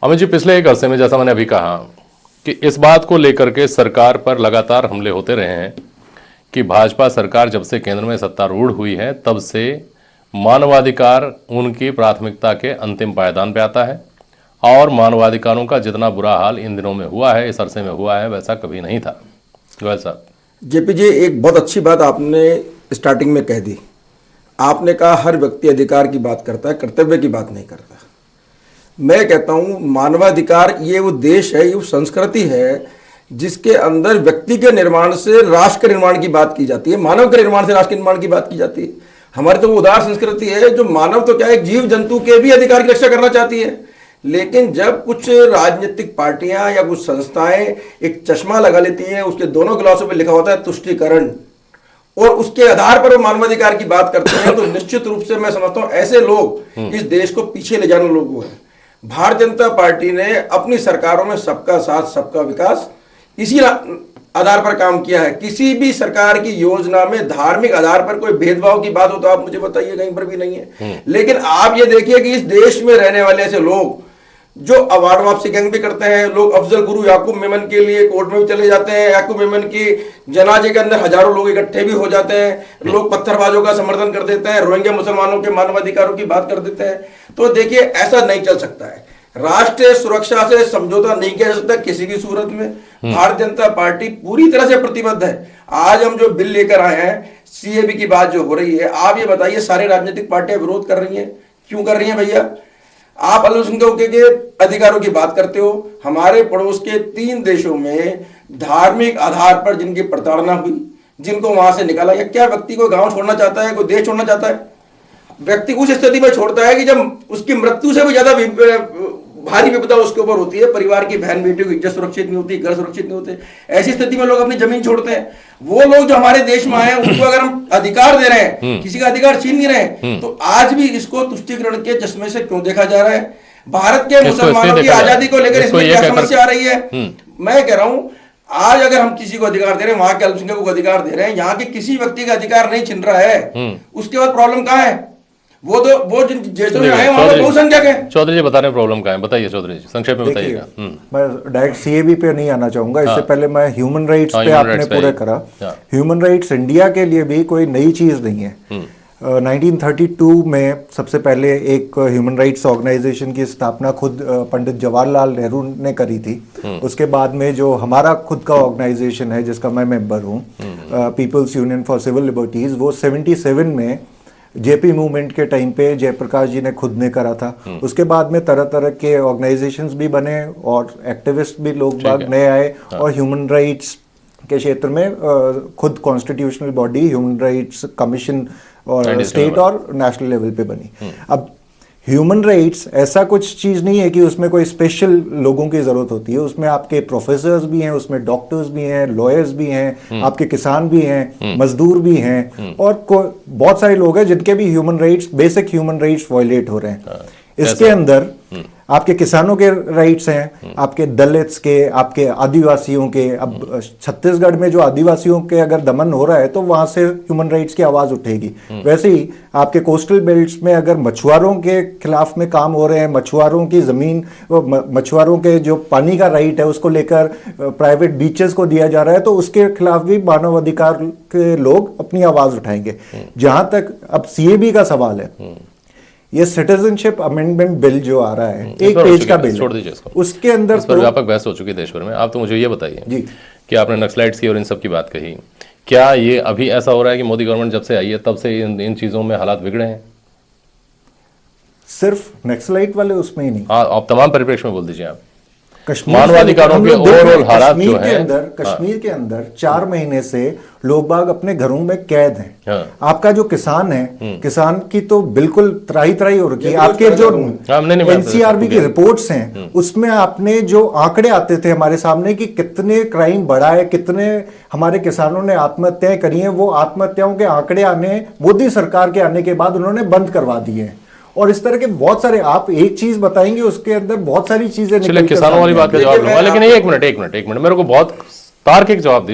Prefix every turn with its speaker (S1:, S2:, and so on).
S1: अमित जी, पिछले एक अरसे में जैसा मैंने अभी कहा कि इस बात को लेकर के सरकार पर लगातार हमले होते रहे हैं कि भाजपा सरकार जब से केंद्र में सत्तारूढ़ हुई है तब से मानवाधिकार उनकी प्राथमिकता के अंतिम पायदान पे आता है और मानवाधिकारों का जितना बुरा हाल इन दिनों में हुआ है, इस अरसे में हुआ है, वैसा कभी नहीं था। गोयल साहब।
S2: जेपी जी, एक बहुत अच्छी बात आपने स्टार्टिंग में कह दी। आपने कहा हर व्यक्ति अधिकार की बात करता है, कर्तव्य की बात नहीं करता। मैं कहता हूं मानवाधिकार ये वो देश है, ये वो संस्कृति है जिसके अंदर व्यक्ति के निर्माण से राष्ट्र के निर्माण की बात की जाती है, मानव के निर्माण से राष्ट्र के निर्माण की बात की जाती है। हमारी तो वो उदार संस्कृति है जो मानव तो क्या है, जीव जंतु के भी अधिकार की रक्षा करना चाहती है। लेकिन जब कुछ राजनीतिक पार्टियां या कुछ संस्थाएं एक चश्मा लगा लेती हैं, उसके दोनों गिलासों पे लिखा होता है तुष्टीकरण, और उसके आधार पर वो मानवाधिकार की बात करते हैं, तो निश्चित रूप से मैं समझता हूं ऐसे लोग इस देश को पीछे ले जाने लोग हैं। भारतीय जनता पार्टी ने अपनी सरकारों में सबका साथ सबका विकास इसी आधार पर काम किया है। किसी भी सरकार की योजना में धार्मिक आधार पर कोई भेदभाव की बात हो तो आप मुझे बताइए, कहीं पर भी नहीं है। लेकिन आप ये देखिए कि इस देश में रहने वाले ऐसे लोग जो अवार्ड वापसी गैंग भी करते हैं, लोग अफजल गुरु याकूब मेमन के लिए कोर्ट में भी चले जाते हैं, याकूब मेमन की जनाजे के अंदर हजारों लोग इकट्ठे भी हो जाते हैं, लोग पत्थरबाजों का समर्थन कर देते हैं, रोहिंग्या मुसलमानों के मानवाधिकारों की बात कर देते हैं। तो देखिए, ऐसा नहीं चल सकता है। राष्ट्रीय सुरक्षा से समझौता नहीं किया जा सकता किसी भी सूरत में। भारतीय जनता पार्टी पूरी तरह से प्रतिबद्ध है। आज हम जो बिल लेकर आए हैं, सीएबी की बात जो हो रही है, आप ये बताइए सारे राजनीतिक पार्टियां विरोध कर रही हैं, क्यों कर रही हैं भैया? आप अल्पसंख्यकों के अधिकारों की बात करते हो। हमारे पड़ोस के 3 देशों में धार्मिक आधार पर जिनकी प्रताड़ना हुई, जिनको वहां से निकाला गया, क्या व्यक्ति को गांव छोड़ना चाहता है, कोई देश छोड़ना चाहता है? व्यक्ति उस स्थिति में छोड़ता है कि जब उसकी मृत्यु से भी ज्यादा भारी विपदा उसके ऊपर होती है, परिवार की बहन बेटियों की इज्जत सुरक्षित नहीं होती, घर सुरक्षित नहीं होते, ऐसी स्थिति में लोग अपनी जमीन छोड़ते हैं। वो लोग जो हमारे देश में आए, उनको अगर हम अधिकार दे रहे हैं, किसी का अधिकार छीन नहीं रहे, तो आज भी इसको तुष्टीकरण के चश्मे से क्यों देखा जा रहा है? भारत के मुसलमानों की आजादी को लेकर इसमें क्या समस्या आ रही है? मैं कह रहा हूं, आज अगर हम किसी को अधिकार दे रहे हैं, वहां के अल्पसंख्यकों को अधिकार दे रहे हैं, यहाँ के किसी व्यक्ति का अधिकार नहीं छीन रहा है, उसके बाद प्रॉब्लम कहां है? वो जिन देशों में आए वहां पर बहुसंख्यक है।
S1: चौधरी जी बता रहे हैं प्रॉब्लम कहां है, बताइए चौधरी जी, संक्षेप में बताइएगा।
S3: मैं डायरेक्ट सीएबी पे नहीं आना चाहूंगा, इससे पहले मैं ह्यूमन राइट्स पे आपने पूरा करा। ह्यूमन राइट्स इंडिया के लिए भी कोई नई चीज नहीं है। 1932 में सबसे पहले एक ह्यूमन राइट्स ऑर्गेनाइजेशन की स्थापना खुद पंडित जवाहरलाल नेहरू ने करी थी। उसके बाद में जो हमारा खुद का ऑर्गेनाइजेशन है जिसका मैं मेंबर हूँ, people's union for civil liberties, वो 77 में जेपी मूवमेंट के टाइम पे जयप्रकाश जी ने खुद ने करा था। उसके बाद में तरह तरह के ऑर्गेनाइजेशंस भी बने और एक्टिविस्ट भी लोग बाग नए आए, और ह्यूमन राइट्स के क्षेत्र में खुद constitutional body human rights commission और स्टेट और नेशनल लेवल पे बनी। अब ह्यूमन राइट्स ऐसा कुछ चीज नहीं है कि उसमें कोई स्पेशल लोगों की जरूरत होती है। उसमें आपके प्रोफेसर्स भी हैं, उसमें डॉक्टर्स भी हैं, लॉयर्स भी हैं, आपके किसान भी हैं, मजदूर भी हैं, और बहुत सारे लोग हैं जिनके भी human rights, basic human rights violate हो रहे हैं। इसके अंदर आपके किसानों के राइट्स हैं, आपके दलित्स के, आपके आदिवासियों के। अब छत्तीसगढ़ में जो आदिवासियों के अगर दमन हो रहा है तो वहां से ह्यूमन राइट्स की आवाज उठेगी। वैसे ही आपके कोस्टल बेल्ट्स में अगर मछुआरों के खिलाफ में काम हो रहे हैं, मछुआरों की जमीन, मछुआरों के जो पानी का राइट है उसको लेकर प्राइवेट बीचेस को दिया जा रहा है, तो उसके खिलाफ भी मानवाधिकार के लोग अपनी आवाज उठाएंगे। जहां तक अब सीएबी का सवाल है, ये सिटीजनशिप अमेंडमेंट बिल जो आ रहा है, एक पेज का बिल,
S1: छोड़ दीजिए इसको।
S3: उसके अंदर
S1: इस पर व्यापक बहस हो चुकी है देश भर में। आप तो मुझे ये बताइए
S3: जी
S1: कि आपने नक्सलाइट्स की और इन सब की बात कही, क्या ये अभी ऐसा हो रहा है कि मोदी गवर्नमेंट जब से आई है तब से इन चीजों में हालात बिगड़े हैं?
S3: सिर्फ नक्सलाइट वाले उसमें ही नहीं,
S1: हाँ, आप तमाम परिप्रेक्ष्य में बोल दीजिए। आप
S3: मानवाधिकारों
S1: के ओवरऑल हालात जो है,
S3: कश्मीर के अंदर 4 महीने से लोग बाग अपने घरों में कैद हैं। आपका जो किसान है, किसान की तो बिल्कुल त्राही त्राही हो रखी है। आपके जो एनसीआरबी की रिपोर्ट्स हैं उसमें आपने जो आंकड़े आते थे हमारे सामने कि कितने क्राइम बढ़ा है, कितने हमारे किसानों ने आत्महत्याएं करी हैं, वो आत्महत्याओं के आंकड़े आने मोदी सरकार के आने के बाद उन्होंने बंद करवा दिए हैं। और इस तरह के बहुत सारे, आप एक चीज बताएंगे उसके अंदर बहुत सारी चीजें।
S1: किसानों वाली बात का जवाब लूंगा, लेकिन एक मिनट मेरे को बहुत तार्किक जवाब दीजिए।